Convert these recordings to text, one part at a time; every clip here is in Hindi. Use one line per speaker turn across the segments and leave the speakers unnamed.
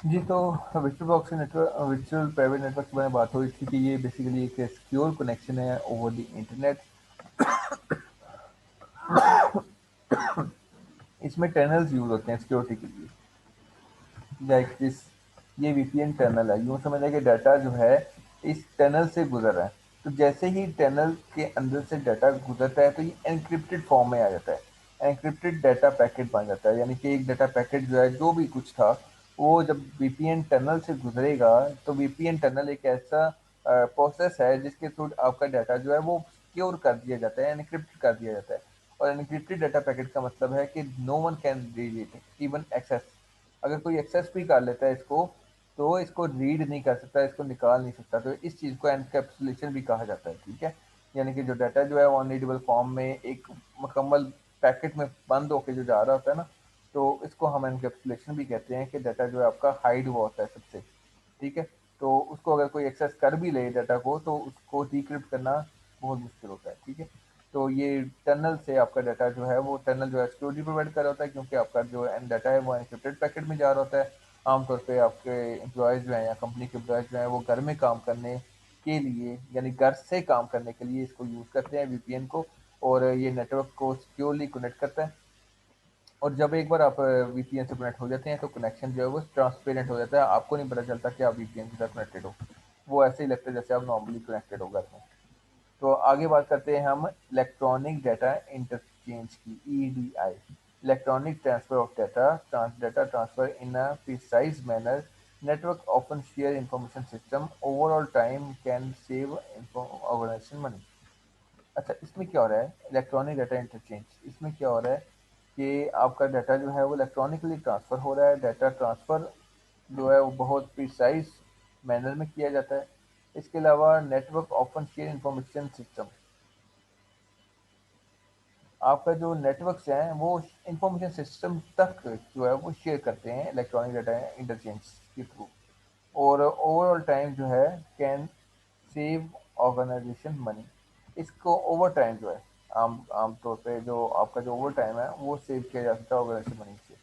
जी, तो virtual proxy network virtual private network के बारे में बात हो रही थी कि ये बेसिकली एक सिक्योर कनेक्शन है ओवर द इंटरनेट। इसमें टनल्स यूज़ होते हैं सिक्योरिटी के लिए। लाइक दिस, ये वीपीएन टनल है। यूँ समझ लें कि डाटा जो है इस टनल से गुजर रहा है। तो जैसे ही टनल के अंदर से डाटा गुजरता है तो ये एन्क्रिप्टेड फॉर्म में आ जाता है। एन्क्रिप्टेड डाटा पैकेट बन जाता है, यानी कि एक डाटा पैकेट जो है जो भी कुछ था वो जब वीपीएन टनल से गुजरेगा तो वीपीएन टनल एक ऐसा प्रोसेस है जिसके थ्रू आपका डाटा जो है वो सिक्योर कर दिया जाता है, एनक्रिप्ट कर दिया जाता है। और एनक्रिप्टेड डाटा पैकेट का मतलब है कि no one can read it, even access. अगर कोई एक्सेस भी कर लेता है इसको तो इसको रीड नहीं कर सकता, इसको निकाल नहीं सकता। तो इस चीज़ को एनकैप्सुलेशन भी कहा जाता है, ठीक है। यानी कि जो डाटा जो है वो अनरीडेबल फॉर्म में एक मुकम्मल पैकेट में बंद होकर जो जा रहा होता है ना, तो इसको हम एनकैप्सुलेशन भी कहते हैं कि डाटा जो है आपका हाइड हुआ होता है सबसे, ठीक है। तो उसको अगर कोई एक्सेस कर भी ले डाटा को तो उसको डिक्रिप्ट करना बहुत मुश्किल होता है, ठीक है। तो ये टनल से आपका डाटा जो है वो टनल जो है सिक्योरिटी प्रोवाइड कर रहा होता है, क्योंकि आपका जो डाटा है वो एनक्रिप्टेड पैकेट में जा रहा होता है। आमतौर पे आपके एम्प्लॉयज़ जो हैं या कंपनी के एम्प्लॉयज़ जो हैं वो घर में काम करने के लिए, यानी घर से काम करने के लिए इसको यूज़ करते हैं वीपीएन को। और ये नेटवर्क को सिक्योरली कनेक्ट करता है। और जब एक बार आप वीपीएन से कनेक्ट हो जाते हैं तो कनेक्शन जो है वो ट्रांसपेरेंट हो जाता है, आपको नहीं पता चलता कि आप वीपीएन के साथ कनेक्टेड हो। वो ऐसे ही लगता है जैसे आप नॉर्मली कनेक्टेड हो घर में। तो आगे बात करते हैं हम इलेक्ट्रॉनिक डाटा इंटरचेंज की, EDI. Electronic transfer of data, data transfer in a precise manner, network often share information system, overall time can save organisation money. अच्छा, इसमें क्या हो रहा है इलेक्ट्रॉनिक डाटा इंटरचेंज, इसमें क्या हो रहा है कि आपका डाटा जो है वो इलेक्ट्रॉनिकली ट्रांसफ़र हो रहा है। डाटा ट्रांसफ़र जो है वो बहुत प्रिसाइज मैनर में किया जाता है। इसके अलावा network open share information system, आपका जो नेटवर्क्स हैं वो इंफॉर्मेशन सिस्टम तक जो है वो शेयर करते हैं इलेक्ट्रॉनिक डाटा इंटरचेंज के थ्रू। और ओवरऑल टाइम जो है कैन सेव ऑर्गेनाइजेशन मनी। इसको ओवर टाइम जो है आम तौर पे जो आपका जो ओवर टाइम है वो सेव किया जा सकता है ऑर्गेनाइजेशन मनी से।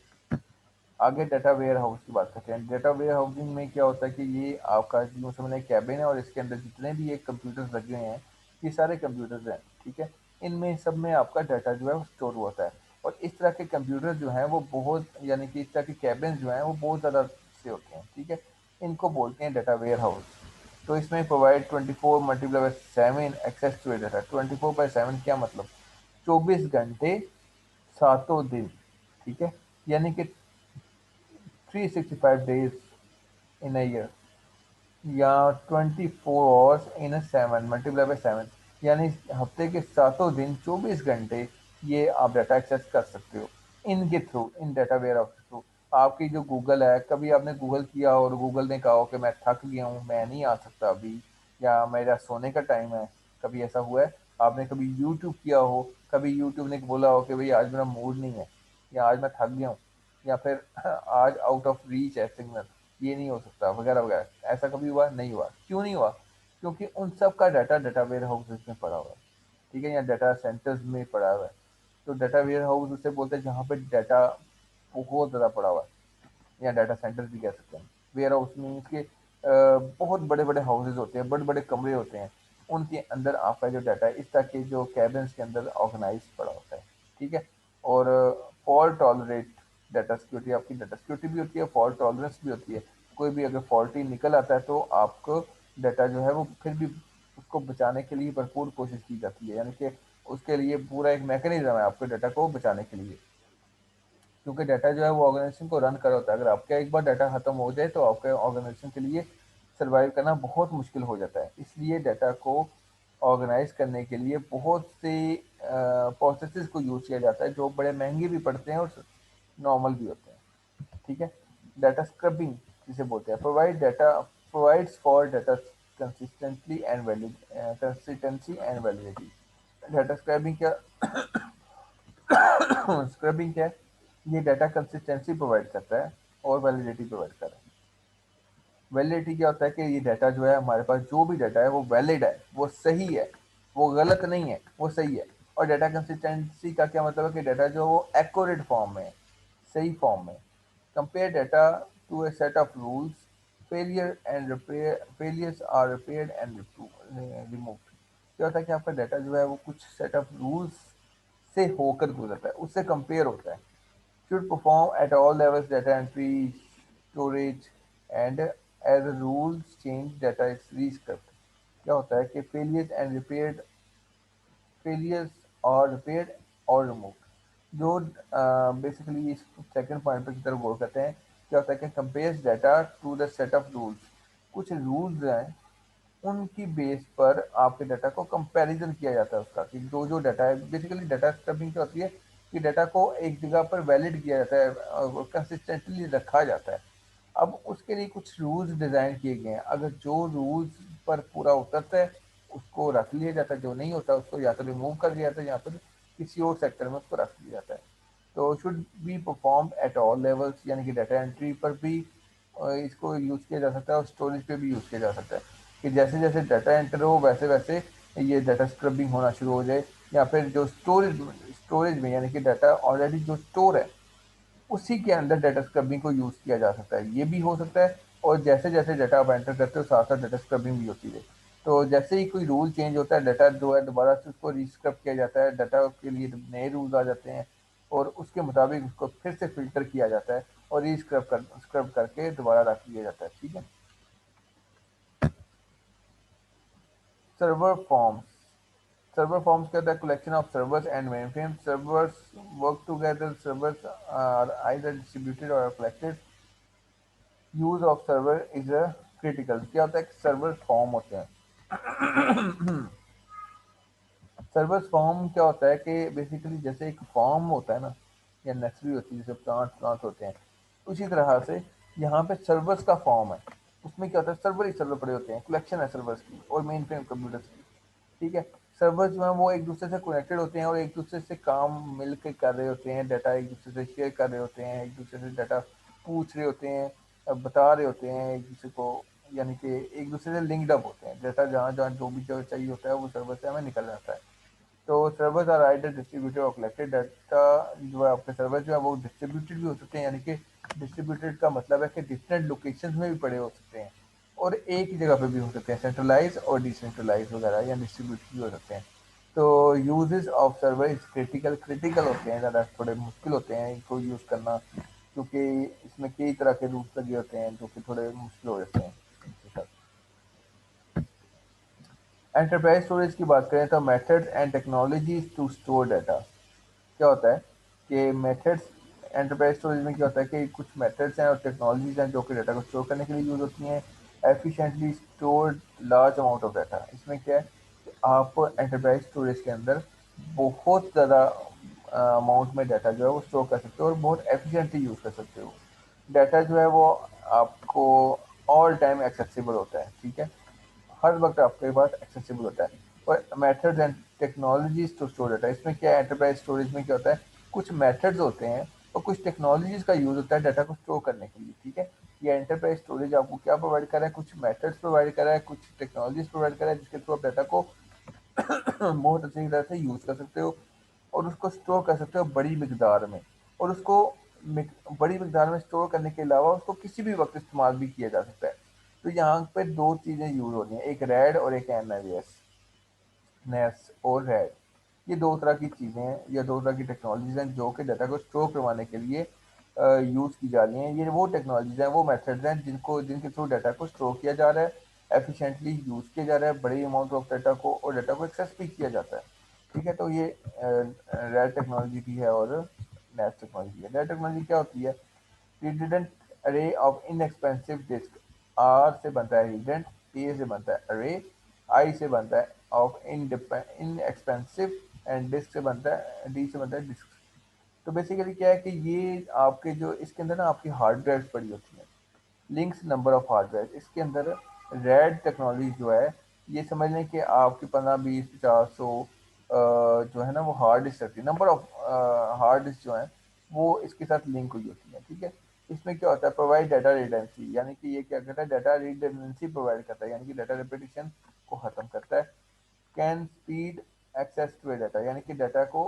आगे डाटा वेयर हाउस की बात करते हैं। डाटा वेयर हाउसिंग में क्या होता है कि ये आपका यूँ समझ कैबिन है और इसके अंदर जितने भी ये कंप्यूटर्स लगे हुए हैं ये सारे कंप्यूटर्स हैं, ठीक है। इनमें सब में आपका डाटा जो है वो स्टोर होता है। और इस तरह के कंप्यूटर जो हैं वो बहुत, यानी कि इस तरह के कैबिन जो हैं वो बहुत ज़्यादा से होते हैं, ठीक है। इनको बोलते हैं डाटा वेयर हाउस। तो इसमें प्रोवाइड 24/7 एक्सेस टू डाटा। 24/7 क्या मतलब, 24 घंटे सातों दिन, ठीक है। यानी कि 365 डेज इन अ ईयर, या 24 आवर्स इन अ 7 × 7, यानी हफ्ते के सातों दिन 24 घंटे ये आप डाटा एक्सेस कर सकते हो इनके थ्रू, इन डाटा वेयर हाउस के थ्रू। आपकी जो गूगल है, कभी आपने गूगल किया और गूगल ने कहा हो कि मैं थक गया हूँ, मैं नहीं आ सकता अभी, या मेरा सोने का टाइम है, कभी ऐसा हुआ है। आपने कभी यूट्यूब किया हो, कभी यूट्यूब ने बोला हो कि भाई आज मेरा मूड नहीं है, या आज मैं थक गया हूँ, या फिर आज आउट ऑफ रीच है सिग्नल, ये नहीं हो सकता वगैरह वगैरह। ऐसा कभी हुआ? नहीं हुआ। क्यों नहीं हुआ? क्योंकि उन सब का डाटा डाटा वेयर हाउसेज में पड़ा हुआ है, ठीक है, या डाटा सेंटर्स में पड़ा हुआ है। तो डाटा वेयर हाउस उसे बोलते हैं जहाँ पे डाटा बहुत ज़्यादा पड़ा हुआ है, या डाटा सेंटर्स भी कह सकते हैं। वेयर हाउस मीन्स के बहुत बड़े बड़े हाउसेज होते हैं, बड़े बड़े कमरे होते हैं, उनके अंदर आपका जो डाटा है इस तरह के जो कैबिन्स के अंदर ऑर्गेनाइज पड़ा होता है, ठीक है। और फॉल्ट टॉलरेट डाटा सिक्योरिटी, आपकी डाटा सिक्योरिटी भी होती है, फॉल्ट टॉलरेंस भी होती है। कोई भी अगर फॉल्टी निकल आता है तो आपको डाटा जो है वो फिर भी उसको बचाने के लिए भरपूर कोशिश की जाती है, यानी कि उसके लिए पूरा एक मैकेनिज्म है आपके डाटा को बचाने के लिए। क्योंकि डाटा जो है वो ऑर्गेनाइजेशन को रन कर रहा होता है। अगर आपका एक बार डाटा खत्म हो जाए तो आपके ऑर्गेनाइजेशन के लिए सर्वाइव करना बहुत मुश्किल हो जाता है। इसलिए डाटा को ऑर्गेनाइज करने के लिए बहुत से प्रोसेसेस को यूज़ किया जाता है जो बड़े महंगे भी पड़ते हैं और नॉर्मल भी होते हैं, ठीक है। डाटा स्क्रबिंग जिसे बोलते हैं, provides for data consistency and validity. Data scrubbing क्या स्क्रबिंग क्या है? ये डाटा कंसिस्टेंसी प्रोवाइड करता है और वैलिडिटी प्रोवाइड कर रहा है। वैलिडिटी क्या होता है कि ये डाटा जो है हमारे पास जो भी डाटा है वो वैलिड है, वो सही है, वो गलत नहीं है, वो सही है। और डाटा कंसिस्टेंसी का क्या मतलब है कि डाटा जो है वो एक्यूरेट फॉर्म में है, सही फॉर्म में। Compare data to a set of rules. Failures are repaired and removed. क्या होता है कि आपका डाटा जो है वो कुछ सेट ऑफ रूल्स से होकर गुजरता है, उससे कंपेयर होता है. Should perform at all levels data entry, storage, and as rules change, data is rescript. क्या होता है कि failures or repaired or removed. जो बेसिकली इस सेकंड पॉइंट पर की तरफ गौर करते हैं, क्या होता है कि compares data to the set of rules. कुछ रूल्स हैं, उनकी बेस पर आपके डाटा को कंपैरिजन किया जाता है उसका, कि जो जो डाटा है, बेसिकली डाटा स्क्रबिंग क्या होती है कि डाटा को एक जगह पर वैलिड किया जाता है और कंसिस्टेंटली रखा जाता है. अब उसके लिए कुछ रूल्स डिज़ाइन किए गए हैं. अगर जो रूल्स पर पूरा उतरता है उसको रख लिया जाता है, जो नहीं होता उसको या तो रिमूव कर दिया जाता है या फिर किसी और सेक्टर में उसको रख दिया जाता है. तो should be perform at all levels, यानी कि डाटा एंट्री पर भी इसको यूज़ किया जा सकता है और स्टोरेज पे भी यूज़ किया जा सकता है, कि जैसे जैसे डाटा एंटर हो वैसे वैसे ये डाटा स्क्रबिंग होना शुरू हो जाए, या फिर जो स्टोरेज में, यानी कि डाटा ऑलरेडी जो स्टोर है उसी के अंदर डाटा स्क्रबिंग को यूज़ किया जा सकता है. ये भी हो सकता है, और जैसे जैसे डाटा आप एंटर करते हो साथ साथ डाटा स्क्रबिंग भी होती है. तो जैसे ही कोई रूल चेंज होता है, डाटा जो है दोबारा से उसको रीस्क्रब किया जाता है, डाटा के लिए नए रूल्स आ जाते हैं और उसके मुताबिक उसको फिर से फिल्टर किया जाता है और स्क्रब करके दोबारा रख दिया जाता है. ठीक है. Server forms. Server forms are the collection of servers and mainframes. Servers work together. Servers are either distributed or collected. Use of server is a critical. क्या होता है, सर्वर फॉर्म होते हैं. सर्वर फॉर्म क्या होता है कि बेसिकली जैसे एक फॉर्म होता है ना, या नर्सरी होती है, जैसे प्लांट प्लांट होते हैं, उसी तरह से यहाँ पे सर्वर्स का फॉर्म है. उसमें क्या होता है, सर्वर ही सर्वर पड़े होते हैं, कलेक्शन है सर्वर्स की और मेन फ्रेम कंप्यूटर्स की. ठीक है. सर्वर जो है वो एक दूसरे से कनेक्टेड होते हैं और एक दूसरे से काम मिल के कर रहे होते हैं, डाटा एक दूसरे से शेयर कर रहे होते हैं, एक दूसरे से डाटा पूछ रहे होते हैं, बता रहे होते हैं एक दूसरे को, यानी कि एक दूसरे से लिंक्ड अप होते हैं. डाटा जहाँ जहाँ जो भी जो चाहिए होता है वो सर्वर से हमें निकल जाता है. तो सर्वर्स आर आइदर डिस्ट्रीब्यूटेड और कलेक्टेड. डाटा जो है आपके सर्वर जो है वो डिस्ट्रीब्यूटेड भी हो सकते हैं, यानी कि डिस्ट्रीब्यूटेड का मतलब है कि डिफरेंट लोकेशन में भी पड़े हो सकते हैं और एक ही जगह पे भी हो सकते हैं, सेंट्रलाइज और डिसेंट्रलाइज वगैरह, या डिस्ट्रीब्यूटेड भी हो सकते हैं. तो uses of server is critical. Critical होते हैं ज़्यादा, थोड़े मुश्किल होते हैं इनको यूज़ करना, क्योंकि इसमें कई तरह के रूल्स लगे होते हैं जो कि थोड़े मुश्किल हो जाते हैं इनके साथ. एंटरप्राइज स्टोरेज की बात करें तो methods and technologies to store data. क्या होता है कि मेथड्स, एंटरप्राइज स्टोरेज में क्या होता है कि कुछ मेथड्स हैं और टेक्नोलॉजीज हैं जो कि डाटा को स्टोर करने के लिए यूज़ होती हैं. Efficiently store large amount of data. इसमें क्या है कि आप एंटरप्राइज स्टोरेज के अंदर बहुत ज़्यादा अमाउंट में डाटा जो है वो स्टोर कर सकते हो और बहुत एफिशिएंटली यूज़ कर सकते हो. डाटा जो है वो आपको ऑल टाइम एक्सेसिबल होता है. ठीक है. हर वक्त आपके पास एक्सेसिबल होता है. और methods and technologies to store data, इसमें क्या है, एंटरप्राइज स्टोरेज में क्या होता है, कुछ मेथड्स होते हैं और कुछ टेक्नोलॉजीज का यूज होता है डाटा को स्टोर करने के लिए. ठीक है. ये एंटरप्राइज स्टोरेज आपको क्या प्रोवाइड कर रहा है, कुछ मेथड्स प्रोवाइड कर रहा है, कुछ टेक्नोलॉजीज प्रोवाइड कर रहा है जिसके थ्रू आप डाटा को बहुत अच्छी तरह से यूज कर सकते हो और उसको स्टोर कर सकते हो बड़ी मिकदार में. और उसको बड़ी मिकदार में स्टोर करने के अलावा उसको किसी भी वक्त इस्तेमाल भी किया जा सकता है. तो यहाँ पे दो चीज़ें यूज होती हैं, एक रैड और एक एनआईएस. नेस और रैड, ये दो तरह की चीज़ें हैं या दो तरह की टेक्नोलॉजीज हैं जो कि डाटा को स्टोर करवाने के लिए यूज़ की जा रही हैं. ये वो टेक्नोलॉजीज हैं, वो मेथड्स हैं जिनके थ्रू डाटा को स्टोर किया जा रहा है, एफिशिएंटली यूज़ किया जा रहा है बड़ी अमाउंट ऑफ डाटा को, और डाटा को एक्सेस भी किया जाता है. ठीक है. तो ये रैड टेक्नोलॉजी की है और नेस टेक्नोलॉजी है. रैड टेक्नोलॉजी क्या होती है, रिडंडेंट अरे ऑफ इनएक्सपेंसिव डिस्क. आर से बनता है रिडंडेंट, ए से बनता है अरे, आई से बनता है ऑफ इनएक्सपेंसिव, एंड डिस्क से बनता है, डी से बनता है डिस्क. तो बेसिकली क्या है कि ये आपके जो इसके अंदर ना आपकी हार्ड ड्राइव पड़ी होती है, links number of hard drive. इसके अंदर रैड टेक्नोलॉजी जो है, ये समझ लें कि आपकी 15 20 50 100 जो है ना वो हार्ड डिस्क रखती है. नंबर ऑफ हार्ड डिस्क जो है वो इसके साथ लिंक हुई होती है. ठीक है. इसमें क्या होता है, प्रोवाइड डाटा रिडेंडेंसी, यानी कि ये क्या करता है, डाटा रिडेंडेंसी प्रोवाइड करता है, यानी कि डाटा रिपीटिशन को ख़त्म करता है. Can speed access to data, यानी कि डाटा को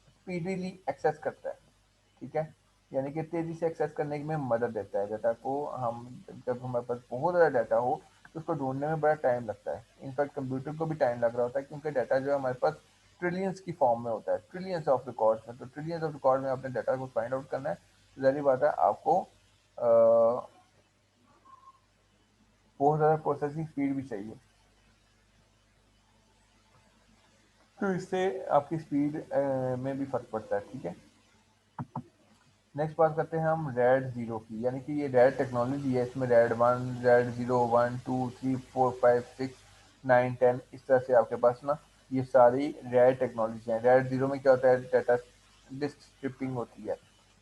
स्पीडीली एक्सेस करता है. ठीक है. यानी कि तेज़ी से एक्सेस करने में मदद देता है डाटा को। हम जब हमारे पास बहुत ज़्यादा डाटा हो तो उसको ढूँढने में बड़ा टाइम लगता है। इनफैक्ट कंप्यूटर को भी टाइम लग रहा होता है क्योंकि डाटा जो है हमारे पास ट्रिलियंस की फॉर्म में होता है, ट्रिलियंस ऑफ रिकॉर्ड्स में। तो ट्रिलियंस ऑफ रिकॉर्ड में अपने डाटा को फाइंड आउट करना है, तो ज़ाहिर बात है आपको बहुत ज़्यादा प्रोसेसिंग स्पीड भी चाहिए। तो इससे आपकी स्पीड में भी फ़र्क पड़ता है, ठीक है। नेक्स्ट बात करते हैं हम रैड ज़ीरो की, यानी कि ये रैड टेक्नोलॉजी है। इसमें RAID one, RAID zero, one, two, three, four, five, six, nine, ten, इस तरह से आपके पास ना ये सारी रैड टेक्नोलॉजी हैं। रैड ज़ीरो में क्या होता है, डाटा डिस्क स्ट्रिपिंग होती है।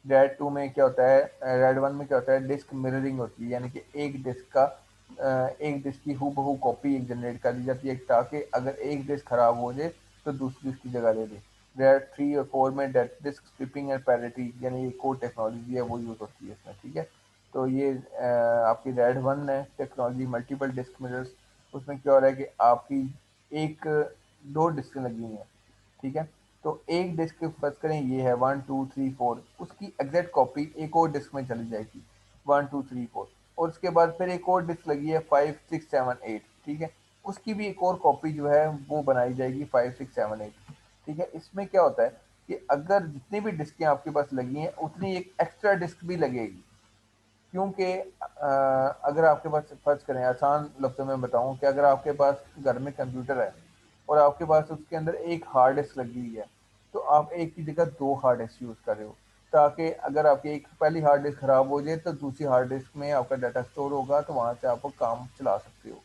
रैड टू में क्या होता है, रैड वन में क्या होता है, डिस्क मिररिंग होती है, यानी कि एक डिस्क की हूबहू कॉपी एक जनरेट कर दी जाती है ताकि अगर एक डिस्क खराब हो जाए तो दूसरी डिस्क की जगह ले ले। रैड थ्री और फोर में डिस्क स्ट्रिपिंग एंड पैरिटी यानी ये कोड टेक्नोलॉजी है वो यूज़ होती है इसमें, ठीक है। तो ये आपकी रैड वन है टेक्नोलॉजी, मल्टीपल डिस्क मिरर्स। उसमें क्या हो रहा है कि आपकी एक दो डिस्क लगी हुई हैं, ठीक है। तो एक डिस्क फर्ज करें ये है वन टू थ्री फोर, उसकी एग्जैक्ट कॉपी एक और डिस्क में चली जाएगी, वन टू थ्री फोर। और उसके बाद फिर एक और डिस्क लगी है फाइव सिक्स सेवन एट, ठीक है। उसकी भी एक और कॉपी जो है वो बनाई जाएगी फाइव सिक्स सेवन एट, ठीक है। इसमें क्या होता है कि अगर जितनी भी डिस्कें आपके पास लगी हैं उतनी एक एक्स्ट्रा डिस्क भी लगेगी, क्योंकि अगर आपके पास फर्ज करें आसान लफ्ज़ों में बताऊं कि अगर आपके पास घर में कंप्यूटर है और आपके पास उसके अंदर एक हार्ड डिस्क लगी हुई है, तो आप एक की जगह दो हार्ड डिस्क यूज़ कर रहे हो, ताकि अगर आपकी एक पहली हार्ड डिस्क खराब हो जाए तो दूसरी हार्ड डिस्क में आपका डाटा स्टोर होगा, तो वहाँ से आप काम चला सकते हो,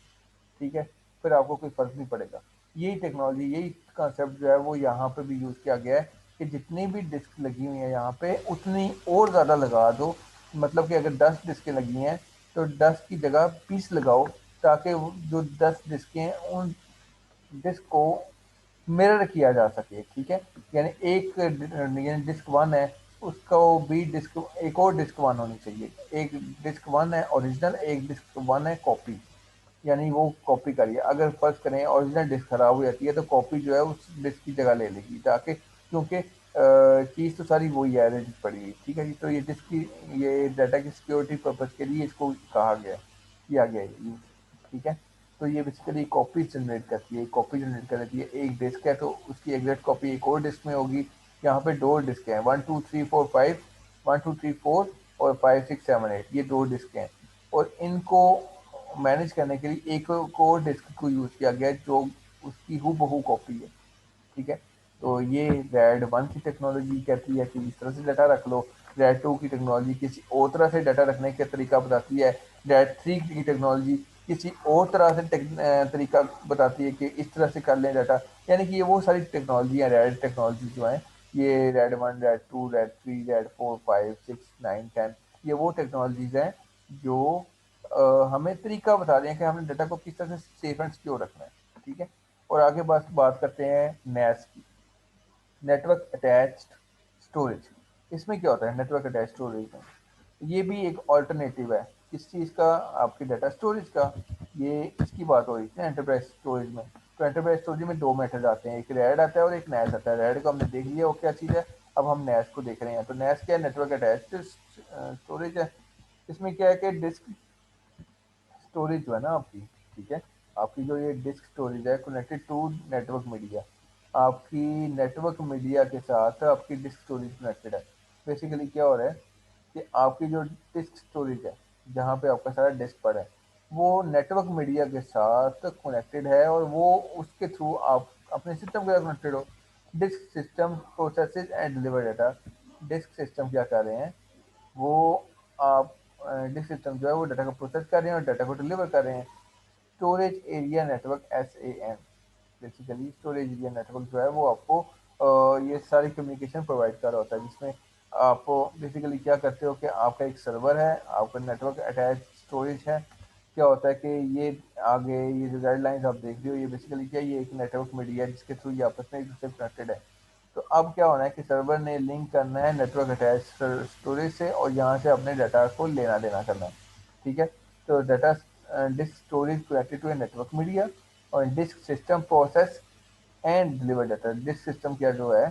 ठीक है। फिर आपको कोई फ़र्क नहीं पड़ेगा। यही टेक्नोलॉजी, यही कॉन्सेप्ट जो है वो यहाँ पे भी यूज़ किया गया है कि जितनी भी डिस्क लगी हुई हैं यहाँ पे उतनी और ज़्यादा लगा दो। मतलब कि अगर 10 डिस्कें लगी हैं तो 10 की जगह 20 लगाओ, ताकि जो 10 डिस्कें हैं उन डिस्क को मिरर किया जा सके, ठीक है। यानी एक यानी डिस्क वन है उसको भी डिस्क एक और डिस्क वन होनी चाहिए। एक डिस्क वन है ओरिजिनल, एक डिस्क वन है कॉपी, यानी वो कॉपी करिए। अगर फर्ज करें ओरिजिनल डिस्क खराब हो जाती है तो कॉपी जो है उस डिस्क की जगह ले लेगी, ताकि क्योंकि चीज़ तो सारी वही है रजिट पड़ी हुई, ठीक है जी। तो ये डिस्क की ये डाटा की सिक्योरिटी पर्पज़ के लिए इसको कहा गया है, किया गया है यूज़, ठीक है। तो ये बेसिकली कॉपी जनरेट करती है, कॉपी जनरेट कर देती है। एक डिस्क है तो उसकी एग्जैक्ट कॉपी एक और डिस्क में होगी। यहाँ पे दो डिस्क हैं, one two three four five, one two three four और फाइव सिक्स सेवन एट, ये दो डिस्क हैं। और इनको मैनेज करने के लिए एक और डिस्क को यूज़ किया गया है जो उसकी हूबहू कॉपी है, ठीक है। तो ये रैड वन की टेक्नोलॉजी कहती है कि इस तरह से डाटा रख लो। रैड टू की टेक्नोलॉजी किसी और तरह से डाटा रखने का तरीका बताती है। रैड थ्री की टेक्नोलॉजी किसी और तरह से तरीका बताती है कि इस तरह से कर लें डाटा। यानी कि ये वो सारी टेक्नोलॉजी है, रैड टेक्नोलॉजी जो है, ये RAID one, RAID two, RAID three, RAID four, five, six, nine, ten, ये वो टेक्नोलॉजीज हैं जो हमें तरीका बता रहे हैं कि हमने डाटा को किस तरह से सेफ एंड सिक्योर रखना है, ठीक है। और आगे बस बात करते हैं नैस की, नेटवर्क अटैच्ड स्टोरेज। इसमें क्या होता है नेटवर्क अटैच स्टोरेज में, ये भी एक ऑल्टरनेटिव है किस चीज़ का, आपके डाटा स्टोरेज का। ये इसकी बात हो रही थी एंटरप्राइज स्टोरेज में। तो एंटरप्राइज स्टोरेज में दो मेथड आते हैं, एक रैड आता है और एक नैस आता है। रैड को हमने देख लिया वो क्या चीज़ है, अब हम नैस को देख रहे हैं। तो नैस क्या है, नेटवर्क अटैच्ड स्टोरेज है। इसमें क्या है कि डिस्क स्टोरेज जो है ना आपकी, ठीक है, आपकी जो ये डिस्क स्टोरेज है कनेक्टेड टू नेटवर्क मीडिया, आपकी नेटवर्क मीडिया के साथ आपकी डिस्क स्टोरेज कनेक्टेड है। बेसिकली क्या हो रहा है कि आपकी जो डिस्क स्टोरेज है जहाँ पे आपका सारा डिस्क पड़ा है वो नेटवर्क मीडिया के साथ कनेक्टेड है, और वो उसके थ्रू आप अपने सिस्टम के साथ कनेक्टेड हो। Disk system processes and deliver data. Disk system क्या कर रहे हैं, वो आप डिस्क सिस्टम जो है वो डाटा को प्रोसेस कर रहे हैं और डाटा को डिलीवर कर रहे हैं। Storage area network SAN, basically storage area network जो है वो आपको ये सारी कम्युनिकेशन प्रोवाइड कर रहा होता है, जिसमें आप बेसिकली क्या करते हो कि आपका एक सर्वर है, आपका नेटवर्क अटैच स्टोरेज है। क्या होता है कि ये आगे ये जो गाइडलाइंस आप देख रहे हो ये बेसिकली क्या है, ये एक नेटवर्क मीडिया है जिसके थ्रू ये आपस में एक दूसरे से कनेक्टेड है। तो अब क्या होना है कि सर्वर ने लिंक करना है नेटवर्क अटैच स्टोरेज से और यहाँ से अपने डाटा को लेना देना करना है, ठीक है। तो data disk storage connected to a network media और disk system process and deliver data. Disk system क्या जो है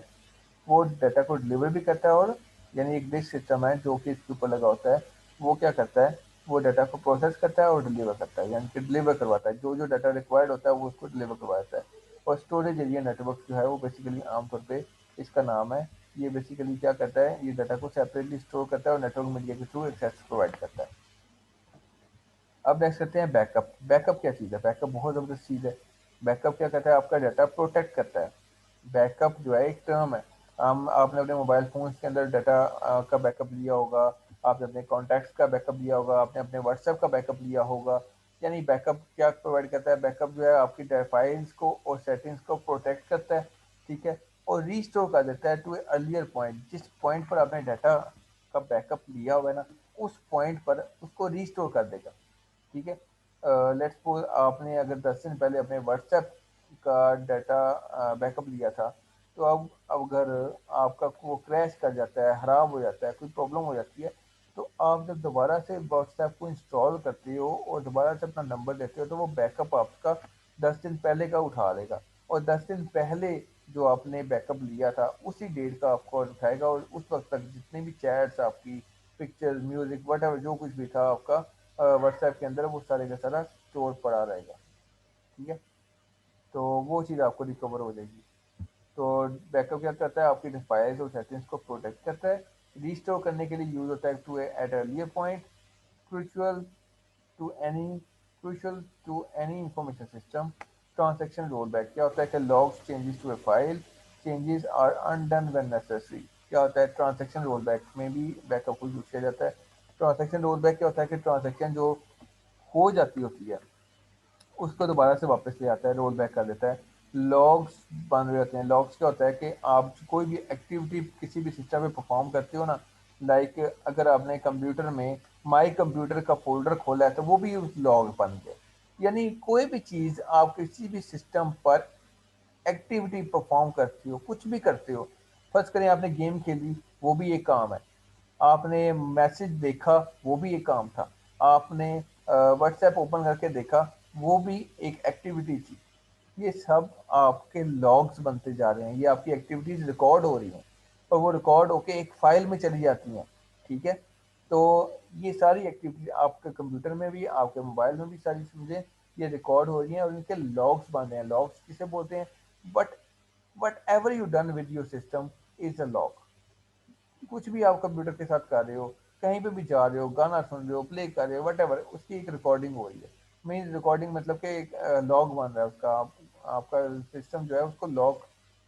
वो डाटा को डिलीवर भी करता है और यानी एक डिस्क सिस्टम है जो कि इसके ऊपर लगा होता है। वो क्या करता है, वो डाटा को प्रोसेस करता है और डिलीवर करता है, यानी कि डिलीवर करवाता है, जो जो डाटा रिक्वायर्ड होता है वो उसको डिलीवर करवाता है। और स्टोरेज एरिया नेटवर्क जो है वो बेसिकली आमतौर पे इसका नाम है। ये बेसिकली क्या करता है, ये डाटा को सेपरेटली स्टोर करता है और नेटवर्क मीडिया के थ्रू एक्सेस प्रोवाइड करता है। अब नेक्स्ट करते हैं बैकअप। बैकअप क्या चीज़ है? बैकअप बहुत ज़बरदस्त चीज़ है। बैकअप क्या करता है, आपका डाटा प्रोटेक्ट करता है। बैकअप जो है एक टर्म है। हम आपने अपने मोबाइल फ़ोन्स के अंदर डाटा का बैकअप लिया होगा, आपने अपने कॉन्टैक्ट्स का बैकअप लिया होगा, आपने अपने व्हाट्सएप का बैकअप लिया होगा। यानी बैकअप क्या प्रोवाइड करता है, बैकअप जो है आपकी फाइल्स को और सेटिंग्स को प्रोटेक्ट करता है, ठीक है, और रीस्टोर कर देता है टू ए अर्लियर पॉइंट। जिस पॉइंट पर आपने डाटा का बैकअप लिया हुआ है ना, उस पॉइंट पर उसको रीस्टोर कर देगा, ठीक है। लेट्स सपोज आपने अगर 10 दिन पहले अपने व्हाट्सएप का डाटा बैकअप लिया था, तो अब अगर आपका वो क्रैश कर जाता है, ख़राब हो जाता है, कोई प्रॉब्लम हो जाती है, तो आप जब दोबारा से व्हाट्सएप को इंस्टॉल करते हो और दोबारा से अपना नंबर देते हो, तो वो बैकअप आपका 10 दिन पहले का उठा लेगा, और 10 दिन पहले जो आपने बैकअप लिया था उसी डेट का आपको उठाएगा, और उस वक्त तक जितने भी चैट्स आपकी, पिक्चर्स, म्यूजिक, वट जो कुछ भी था आपका व्हाट्सएप के अंदर, वो सारे का सारा स्टोर पड़ा रहेगा, ठीक है। तो वो चीज़ आपको रिकवर हो जाएगी। तो बैकअप क्या करता है, आपकी फाइल्स और सेटिंग्स को प्रोटेक्ट करता है। रीस्टोर करने के लिए यूज होता है to at earlier point, crucial to any crucial to any information system. Transaction rollback क्या होता है कि logs changes to a file, changes are undone when necessary. क्या होता है, ट्रांजैक्शन रोलबैक में भी बैकअप को यूज किया जाता है। ट्रांजैक्शन रोलबैक क्या होता है कि ट्रांजैक्शन जो हो जाती होती है उसको दोबारा से वापस ले आता है, रोल बैक कर देता है। लॉग्स बन रहे होते हैं। लॉग्स क्या होता है कि आप कोई भी एक्टिविटी किसी भी सिस्टम में परफॉर्म करते हो ना, लाइक अगर आपने कंप्यूटर में माई कंप्यूटर का फोल्डर खोला है तो वो भी लॉग बन गया। यानी कोई भी चीज़ आप किसी भी सिस्टम पर एक्टिविटी परफॉर्म करते हो, कुछ भी करते हो, फर्ज करें आपने गेम खेली, वो भी एक काम है। आपने मैसेज देखा, वो भी एक काम था। आपने व्हाट्सएप ओपन करके देखा, वो भी एक एक्टिविटी थी। ये सब आपके लॉग्स बनते जा रहे हैं, ये आपकी एक्टिविटीज रिकॉर्ड हो रही हैं, और वो रिकॉर्ड होके एक फाइल में चली जाती हैं, ठीक है। तो ये सारी एक्टिविटी आपके कंप्यूटर में भी, आपके मोबाइल में भी सारी चीज़ें ये रिकॉर्ड हो रही हैं, और इनके लॉग्स बन रहे हैं। लॉग्स किसे बोलते हैं? But what ever you done with your system is a log. कुछ भी आप कंप्यूटर के साथ कर रहे हो, कहीं पे भी जा रहे हो, गाना सुन रहे हो, प्ले कर रहे हो, वट उसकी एक रिकॉर्डिंग हो रही है। मीन रिकॉर्डिंग मतलब कि एक लॉग बन रहा है उसका, आपका सिस्टम जो है उसको लॉग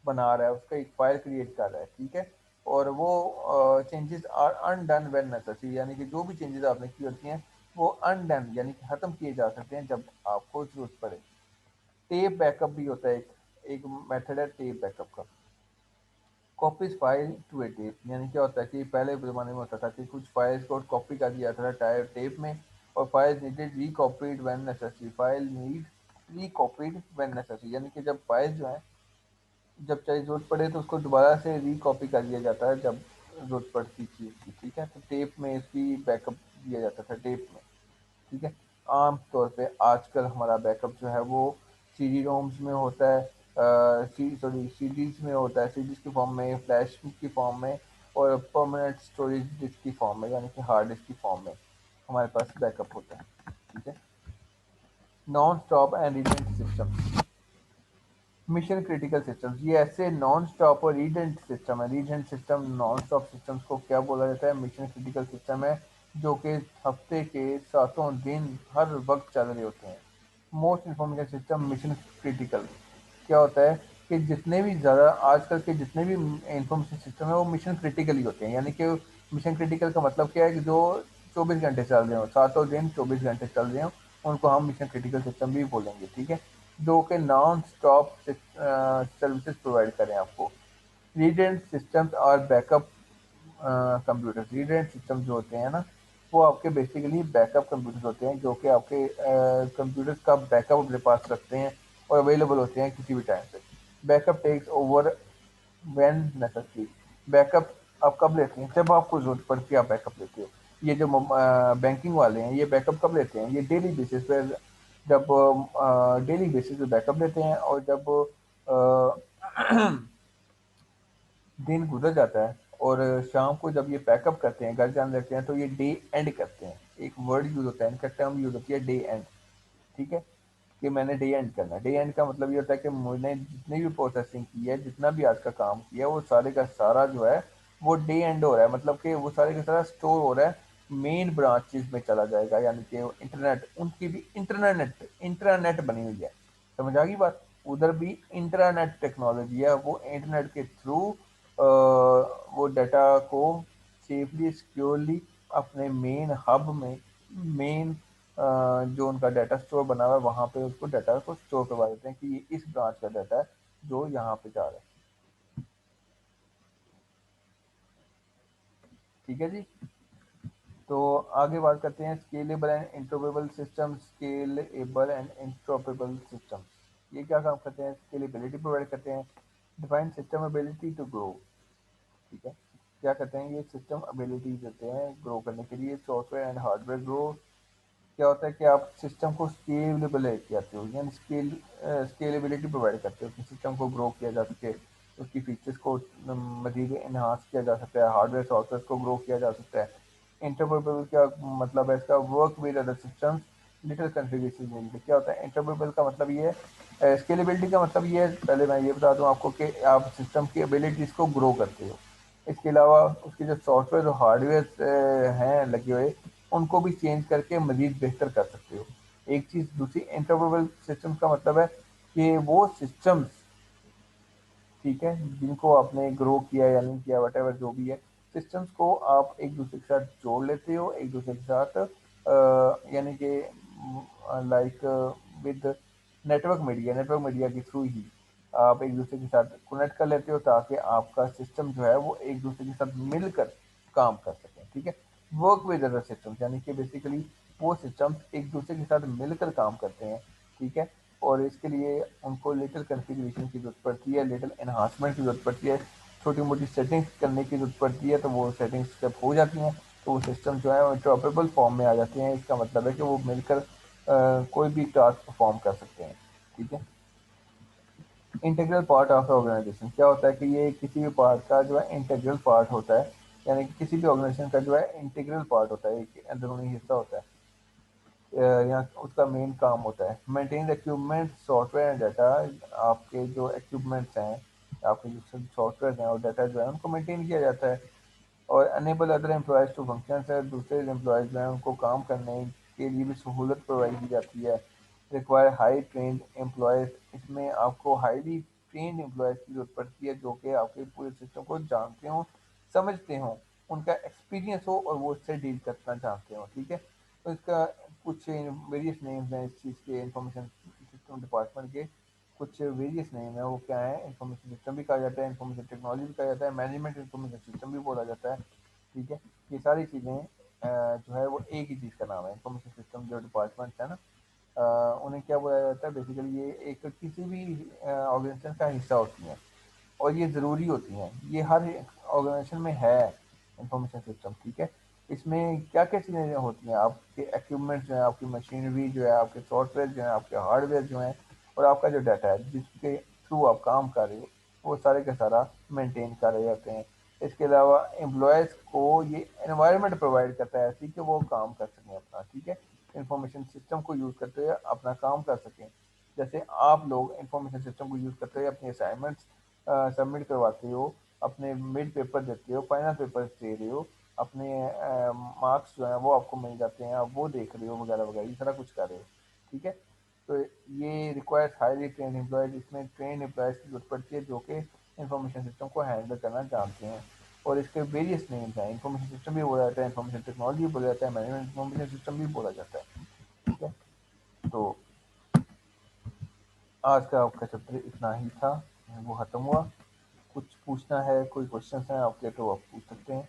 बना रहा है, उसका एक फाइल क्रिएट कर रहा है, ठीक है। और वो changes are undone when necessary, यानी कि जो भी चेंजेस आपने की होती हैं वो अनडन यानी कि खत्म किए जा सकते हैं जब आपको जरूरत पड़े। टेप बैकअप भी होता है, एक मेथड है टेप बैकअप का। Copies file to a tape, यानी क्या होता है कि पहले ज़माने में होता था कि कुछ फाइल्स को कॉपी कर दिया था टाइप टेप में, और फाइल्स नीडेड री व्हेन नेसेसरी, फाइल नीड री व्हेन नेसेसरी, यानी कि जब फाइल जो है, जब चाहे ज़रूरत पड़े तो उसको दोबारा से री कर दिया जाता है जब ज़रूरत पड़ती चीज़ की, ठीक है। तो टेप में इसकी बैकअप दिया जाता था, टेप में, ठीक है। आम तौर पे आजकल हमारा बैकअप जो है वो सीडी रोम्स में होता है, सीडीज में होता है, सीडीज की फॉर्म में, फ्लैश की फॉर्म में, और परमानेंट स्टोरेज डिस्क की फॉर्म में, यानी कि हार्ड डिस्क की फॉर्म में हमारे पास बैकअप होता है, ठीक है। Non stop and redundant system, mission critical systems, ये ऐसे नॉन स्टॉप और रीडेंट सिस्टम है। Redundant system non stop systems को क्या बोला जाता है? मिशन क्रिटिकल सिस्टम है, जो कि हफ्ते के सातों दिन हर वक्त चल रहे होते हैं। Most information system mission critical क्या होता है कि जितने भी ज़्यादा आजकल के जितने भी इंफॉर्मेशन सिस्टम है वो मिशन क्रिटिकल ही होते हैं। यानी कि मिशन क्रिटिकल का मतलब क्या है कि जो 24 घंटे चल रहे हो, सातों दिन 24 घंटे चल रहे हो, उनको हम मिशन क्रिटिकल सिस्टम भी बोलेंगे, ठीक है। जो कि नॉन स्टॉप सर्विसेज प्रोवाइड करें आपको। रीडेंट सिस्टम्स और बैकअप कंप्यूटर, रीडेंट सिस्टम जो होते हैं ना, वो आपके बेसिकली बैकअप कंप्यूटर्स होते हैं, जो कि आपके कंप्यूटर्स का बैकअप अपने पास रखते हैं और अवेलेबल होते हैं किसी भी टाइम पे। Backup takes over when necessary, backup आप कब लेते हैं? जब आपको जरूरत पड़ती है आप बैकअप लेते हो। ये जो बैंकिंग वाले हैं ये बैकअप कब लेते हैं? ये डेली बेसिस पे, जब डेली बेसिस पे बैकअप लेते हैं, और जब अ, दिन गुजर जाता है और शाम को जब ये पैकअप करते हैं, घर जाने लगते हैं, तो ये डे एंड करते हैं। एक वर्ड यूज़ होता है, इनका टर्म यूज़ होती है डे एंड, ठीक है? कि मैंने डे एंड करना है। डे एंड का मतलब ये होता है कि मैंने जितनी भी प्रोसेसिंग की है, जितना भी आज का काम किया है, वो सारे का सारा जो है वो डे एंड हो रहा है। मतलब कि वो सारे का सारा स्टोर हो रहा है, मेन ब्रांचेस में चला जाएगा, यानी कि इंटरनेट, उनकी भी इंटरनेट इंट्रानेट बनी हुई है। समझ आ गई बात? उधर भी इंटरनेट टेक्नोलॉजी है, वो इंटरनेट के थ्रू वो डाटा को सेफली सिक्योरली अपने मेन हब में, मेन जो उनका डाटा स्टोर बना हुआ है वहाँ पे उसको डाटा को स्टोर करवा देते हैं कि ये इस ब्रांच का डाटा है जो यहाँ पे जा रहा है। ठीक है जी। तो आगे बात करते हैं scalable and interoperable system. Scalable and interoperable system ये क्या काम करते हैं? स्केलेबिलिटी प्रोवाइड करते हैं, define system ability to grow. ठीक है, क्या करते हैं? ये सिस्टम एबिलिटी देते हैं ग्रो करने के लिए, सॉफ्टवेयर एंड हार्डवेयर ग्रो। क्या होता है कि आप सिस्टम को स्केलेबल लेके आते हो, यानी स्केलेबिलिटी प्रोवाइड करते हो कि सिस्टम को ग्रो किया जा सके, उसकी फीचर्स को मजीद इन्हांस किया जा सकता है, हार्डवेयर सॉफ्टवेयर को ग्रो किया जा सकता है। इंटरऑपरेबल क्या मतलब है इसका? Work with other systems, little configuration. क्या होता है इंटरऑपरेबल का मतलब? ये है स्केलेबिलिटी का मतलब ये है, पहले मैं ये बता दूं आपको कि आप सिस्टम की एबिलिटीज को ग्रो करते हो। इसके अलावा उसके जो सॉफ्टवेयर और हार्डवेयर हैं लगे हुए, उनको भी चेंज करके मजीद बेहतर कर सकते हो। एक चीज़ दूसरी, इंटरऑपरेबल सिस्टम का मतलब है कि वो सिस्टम्स, ठीक है, जिनको आपने ग्रो किया या नहीं किया, वट एवर जो भी है, सिस्टम्स को आप एक दूसरे के साथ जोड़ लेते हो, एक दूसरे के साथ यानी कि लाइक विद नेटवर्क मीडिया के थ्रू ही आप एक दूसरे के साथ कनेक्ट कर लेते हो, ताकि आपका सिस्टम जो है वो एक दूसरे के साथ मिलकर काम कर सकें। ठीक है, वर्क विद अदर सिस्टम्स, यानी कि बेसिकली वो सिस्टम्स एक दूसरे के साथ मिलकर काम करते हैं। ठीक है, और इसके लिए उनको लिटिल कन्फिग्रेशन की ज़रूरत पड़ती है, लिटिल एनहांसमेंट की ज़रूरत पड़ती है, छोटी मोटी सेटिंग्स करने की ज़रूरत पड़ती है, तो वो सेटिंग्स जब हो जाती हैं तो वो सिस्टम जो है वो इंटरऑपरेबल फॉर्म में आ जाते हैं। इसका मतलब है कि वो मिलकर कोई भी टास्क परफॉर्म कर सकते हैं। ठीक है, integral part of the organisation क्या होता है कि ये किसी भी पार्ट का जो है इंटीग्रल पार्ट होता है, यानी कि किसी भी ऑर्गेनाइजेशन का जो है इंटीग्रल पार्ट होता है, एक अंदरूनी हिस्सा होता है, यहाँ उसका मेन काम होता है maintain equipment software and data. आपके जो इक्विपमेंट्स हैं, आपके जो सॉफ्टवेयर हैं और डाटा जो है उनको मेंटेन किया जाता है। और enable other employees to function है, दूसरे एम्प्लॉयज़ जो हैं उनको काम करने के लिए भी सहूलत प्रोवाइड की जाती है। रिक्वायर हाई ट्रेंड एम्प्लॉयज़, इसमें आपको हाईली ट्रेंड एम्प्लॉयज़ की जरूरत पड़ती है जो कि आपके पूरे सिस्टम को जानते हों, समझते हों, उनका एक्सपीरियंस हो और वो उससे डील करना जानते हों। ठीक है, तो इसका कुछ वेरियस नेम्स हैं इस चीज़ के, इंफॉर्मेशन सिस्टम डिपार्टमेंट के कुछ वेरियस नेम है। वो क्या है? इंफॉर्मेशन सिस्टम भी कहा जाता है, इंफॉर्मेशन टेक्नोलॉजी भी कहा जाता है, मैनेजमेंट इंफॉर्मेशन सिस्टम भी बोला जाता है। ठीक है, ये सारी चीज़ें जो है वो एक ही चीज़ का नाम है। इंफॉर्मेशन सिस्टम जो डिपार्टमेंट है ना, उन्हें क्या बोला जाता है? बेसिकली ये एक किसी भी ऑर्गेनाइजेशन का हिस्सा होती हैं और ये ज़रूरी होती हैं, ये हर ऑर्गेनाइजेशन में है इंफॉर्मेशन सिस्टम। ठीक है, इसमें क्या क्या चीज़ें होती हैं? आपके इक्विपमेंट जो है, आपकी मशीनरी जो है, आपके सॉफ्टवेयर जो है, आपके हार्डवेयर जो हैं, और आपका जो डाटा है जिसके थ्रू आप काम कर रहे हो, वो सारे का सारा मेंटेन कर रहे होते हैं। इसके अलावा एम्प्लॉयज़ को ये एनवायरनमेंट प्रोवाइड करता है ऐसी कि वो काम कर सकें अपना। ठीक है, इंफॉर्मेशन सिस्टम को यूज़ करते हुए अपना काम कर सकें। जैसे आप लोग इंफॉर्मेशन सिस्टम को यूज़ करते हुए अपनी असाइनमेंट्स सबमिट करवाते हो, अपने मिड पेपर देते हो, फाइनल पेपर दे रहे हो, अपने मार्क्स जो हैं वो आपको मिल जाते हैं, आप वो देख रहे हो, वगैरह वगैरह, ये सारा कुछ कर रहे हो। ठीक है, तो ये रिक्वायर्स हाईली ट्रेन एम्प्लॉयज़, इसमें ट्रेन एम्प्लॉयज़ की जरूरत पड़ती है जो कि इंफॉर्मेशन सिस्टम को हैंडल करना जानते हैं। और इसके वेरियस नेम्स हैं, इंफॉर्मेशन सिस्टम भी बोला जाता है, इंफॉर्मेशन टेक्नोलॉजी भी बोला जाता है, मैनेजमेंट इंफॉर्मेशन सिस्टम भी बोला जाता है। ठीक है, तो आज का आपका चैप्टर इतना ही था, वो ख़त्म हुआ। कुछ पूछना है, कोई क्वेश्चन है आपके, तो आप पूछ सकते हैं।